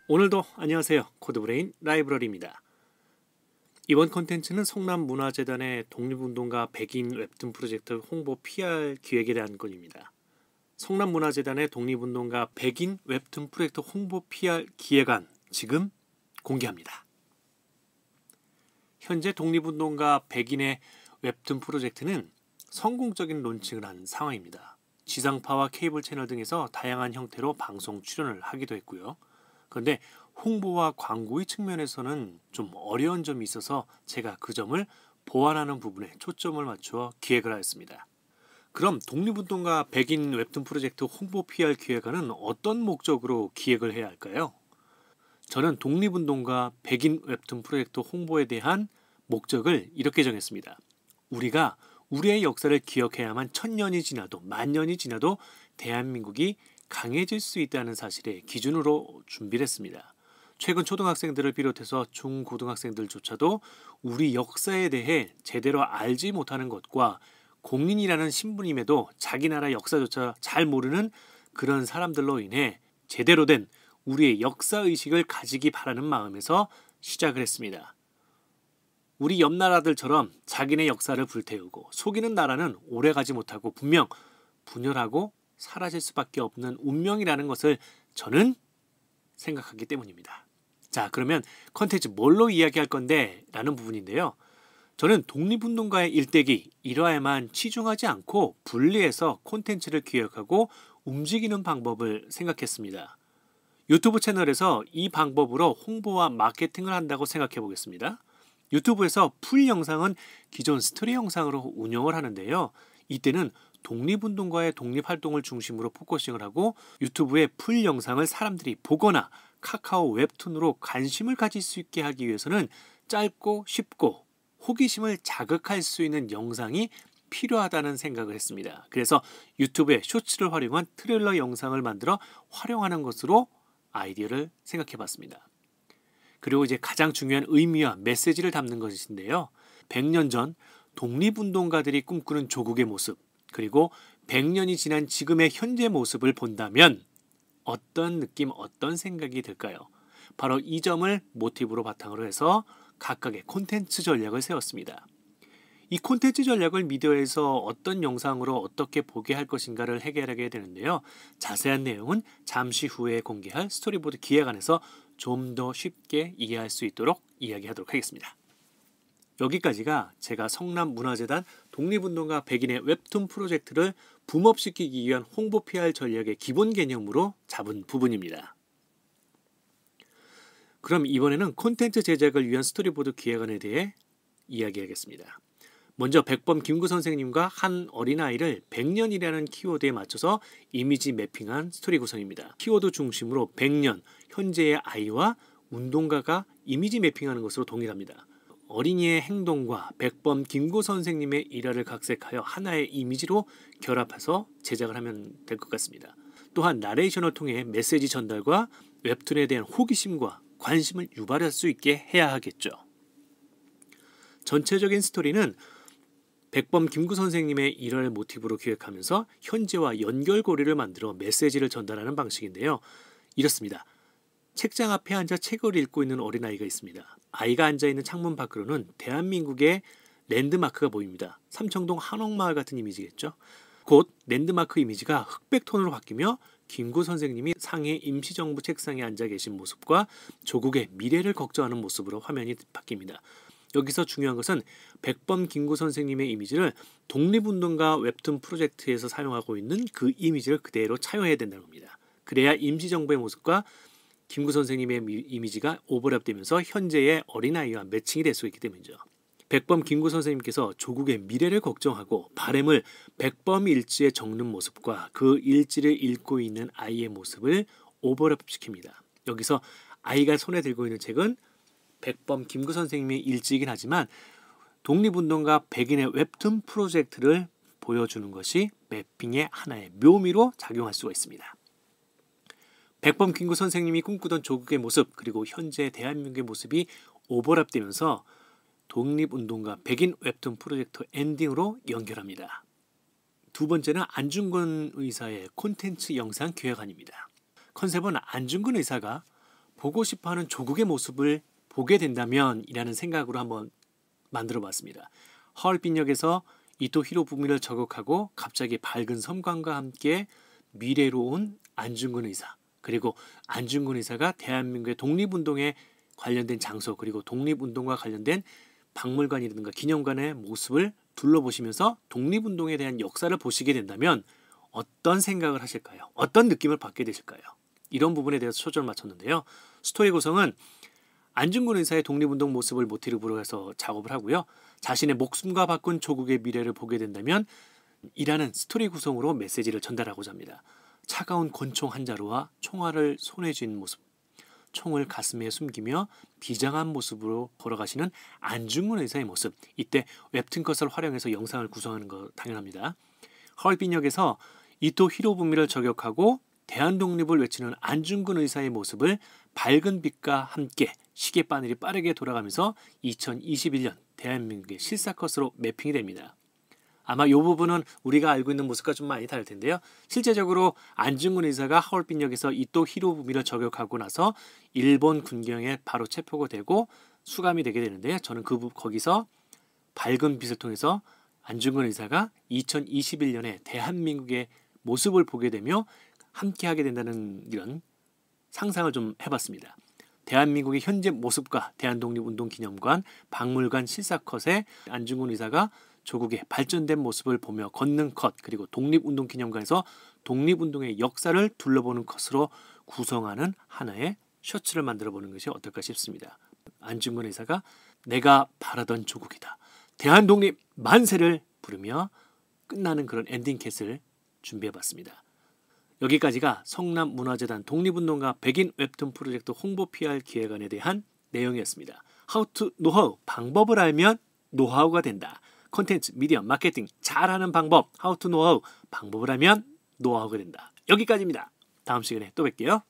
오늘도 안녕하세요. 코드브레인 라이브러리입니다. 이번 콘텐츠는 성남문화재단의 독립운동가 백인 웹툰 프로젝트 홍보 PR 기획에 대한 건입니다. 성남문화재단의 독립운동가 백인 웹툰 프로젝트 홍보 PR 기획안 지금 공개합니다. 현재 독립운동가 백인의 웹툰 프로젝트는 성공적인 론칭을 한 상황입니다. 지상파와 케이블 채널 등에서 다양한 형태로 방송 출연을 하기도 했고요. 그런데 홍보와 광고의 측면에서는 좀 어려운 점이 있어서 제가 그 점을 보완하는 부분에 초점을 맞추어 기획을 하였습니다. 그럼 독립운동가 백인 웹툰 프로젝트 홍보 PR 기획안은 어떤 목적으로 기획을 해야 할까요? 저는 독립운동가 백인 웹툰 프로젝트 홍보에 대한 목적을 이렇게 정했습니다. 우리가 우리의 역사를 기억해야만 1000년이 지나도 만년이 지나도 대한민국이 강해질 수 있다는 사실에 기준으로 준비를 했습니다. 최근 초등학생들을 비롯해서 중고등학생들조차도 우리 역사에 대해 제대로 알지 못하는 것과 공인이라는 신분임에도 자기 나라 역사조차 잘 모르는 그런 사람들로 인해 제대로 된 우리의 역사의식을 가지기 바라는 마음에서 시작을 했습니다. 우리 옆 나라들처럼 자기네 역사를 불태우고 속이는 나라는 오래가지 못하고 분명 분열하고 사라질 수밖에 없는 운명이라는 것을 저는 생각하기 때문입니다. 자, 그러면 컨텐츠 뭘로 이야기할 건데? 라는 부분인데요. 저는 독립운동가의 일대기, 일화에만 치중하지 않고 분리해서 콘텐츠를 기획하고 움직이는 방법을 생각했습니다. 유튜브 채널에서 이 방법으로 홍보와 마케팅을 한다고 생각해 보겠습니다. 유튜브에서 풀 영상은 기존 스토리 영상으로 운영을 하는데요. 이때는 독립운동가의 독립활동을 중심으로 포커싱을 하고 유튜브의 풀 영상을 사람들이 보거나 카카오 웹툰으로 관심을 가질 수 있게 하기 위해서는 짧고 쉽고 호기심을 자극할 수 있는 영상이 필요하다는 생각을 했습니다. 그래서 유튜브의 쇼츠를 활용한 트레일러 영상을 만들어 활용하는 것으로 아이디어를 생각해 봤습니다. 그리고 이제 가장 중요한 의미와 메시지를 담는 것인데요. 100년 전 독립운동가들이 꿈꾸는 조국의 모습, 그리고 100년이 지난 지금의 현재 모습을 본다면 어떤 느낌, 어떤 생각이 들까요? 바로 이 점을 모티브로 바탕으로 해서 각각의 콘텐츠 전략을 세웠습니다. 이 콘텐츠 전략을 미디어에서 어떤 영상으로 어떻게 보게 할 것인가를 해결하게 되는데요. 자세한 내용은 잠시 후에 공개할 스토리보드 기획안에서 좀 더 쉽게 이해할 수 있도록 이야기하도록 하겠습니다. 여기까지가 제가 성남문화재단 독립운동가 백인의 웹툰 프로젝트를 붐업시키기 위한 홍보 PR 전략의 기본 개념으로 잡은 부분입니다. 그럼 이번에는 콘텐츠 제작을 위한 스토리보드 기획안에 대해 이야기하겠습니다. 먼저 백범 김구 선생님과 한 어린아이를 100년이라는 키워드에 맞춰서 이미지 매핑한 스토리 구성입니다. 키워드 중심으로 100년, 현재의 아이와 운동가가 이미지 매핑하는 것으로 동일합니다. 어린이의 행동과 백범 김구 선생님의 일화를 각색하여 하나의 이미지로 결합해서 제작을 하면 될 것 같습니다. 또한 나레이션을 통해 메시지 전달과 웹툰에 대한 호기심과 관심을 유발할 수 있게 해야 하겠죠. 전체적인 스토리는 백범 김구 선생님의 일화를 모티브로 기획하면서 현재와 연결고리를 만들어 메시지를 전달하는 방식인데요. 이렇습니다. 책장 앞에 앉아 책을 읽고 있는 어린아이가 있습니다. 아이가 앉아있는 창문 밖으로는 대한민국의 랜드마크가 보입니다. 삼청동 한옥마을 같은 이미지겠죠. 곧 랜드마크 이미지가 흑백톤으로 바뀌며 김구 선생님이 상해 임시정부 책상에 앉아 계신 모습과 조국의 미래를 걱정하는 모습으로 화면이 바뀝니다. 여기서 중요한 것은 백범 김구 선생님의 이미지를 독립운동가 웹툰 프로젝트에서 사용하고 있는 그 이미지를 그대로 차용해야 된다는 겁니다. 그래야 임시정부의 모습과 김구 선생님의 이미지가 오버랩되면서 현재의 어린아이와 매칭이 될 수 있기 때문이죠. 백범 김구 선생님께서 조국의 미래를 걱정하고 바램을 백범 일지에 적는 모습과 그 일지를 읽고 있는 아이의 모습을 오버랩시킵니다. 여기서 아이가 손에 들고 있는 책은 백범 김구 선생님의 일지이긴 하지만 독립운동가 백인의 웹툰 프로젝트를 보여주는 것이 매핑의 하나의 묘미로 작용할 수가 있습니다. 백범 김구 선생님이 꿈꾸던 조국의 모습 그리고 현재 대한민국의 모습이 오버랩되면서 독립운동가 백인 웹툰 프로젝트 엔딩으로 연결합니다. 두 번째는 안중근 의사의 콘텐츠 영상 기획안입니다. 컨셉은 안중근 의사가 보고 싶어하는 조국의 모습을 보게 된다면 이라는 생각으로 한번 만들어 봤습니다. 하얼빈역에서 이토 히로부미를 저격하고 갑자기 밝은 섬광과 함께 미래로 온 안중근 의사, 그리고 안중근 의사가 대한민국의 독립운동에 관련된 장소, 그리고 독립운동과 관련된 박물관이라든가 기념관의 모습을 둘러보시면서 독립운동에 대한 역사를 보시게 된다면 어떤 생각을 하실까요? 어떤 느낌을 받게 되실까요? 이런 부분에 대해서 초점을 맞췄는데요. 스토리 구성은 안중근 의사의 독립운동 모습을 모티브로 해서 작업을 하고요. 자신의 목숨과 바꾼 조국의 미래를 보게 된다면 이라는 스토리 구성으로 메시지를 전달하고자 합니다. 차가운 권총 한 자루와 총알을 손에 쥔 모습, 총을 가슴에 숨기며 비장한 모습으로 걸어가시는 안중근 의사의 모습, 이때 웹툰컷을 활용해서 영상을 구성하는 거 당연합니다. 하얼빈역에서 이토 히로부미를 저격하고 대한독립을 외치는 안중근 의사의 모습을 밝은 빛과 함께 시계바늘이 빠르게 돌아가면서 2021년 대한민국의 실사컷으로 매핑이 됩니다. 아마 이 부분은 우리가 알고 있는 모습과 좀 많이 다를 텐데요. 실제적으로 안중근 의사가 하얼빈역에서 이토 히로부미를 저격하고 나서 일본 군경에 바로 체포가 되고 수감이 되게 되는데요. 저는 거기서 밝은 빛을 통해서 안중근 의사가 2021년에 대한민국의 모습을 보게 되며 함께하게 된다는 이런 상상을 좀 해봤습니다. 대한민국의 현재 모습과 대한독립운동기념관, 박물관 실사컷에 안중근 의사가 조국의 발전된 모습을 보며 걷는 컷, 그리고 독립운동기념관에서 독립운동의 역사를 둘러보는 컷으로 구성하는 하나의 셔츠를 만들어보는 것이 어떨까 싶습니다. 안중근 의사가 내가 바라던 조국이다, 대한독립 만세를 부르며 끝나는 그런 엔딩캣을 준비해봤습니다. 여기까지가 성남문화재단 독립운동가 백인 웹툰 프로젝트 홍보 PR 기획안에 대한 내용이었습니다. How to know-how, 방법을 알면 노하우가 된다. 콘텐츠, 미디어, 마케팅 잘하는 방법, How to know-how, 방법을 알면 노하우가 된다. 여기까지입니다. 다음 시간에 또 뵐게요.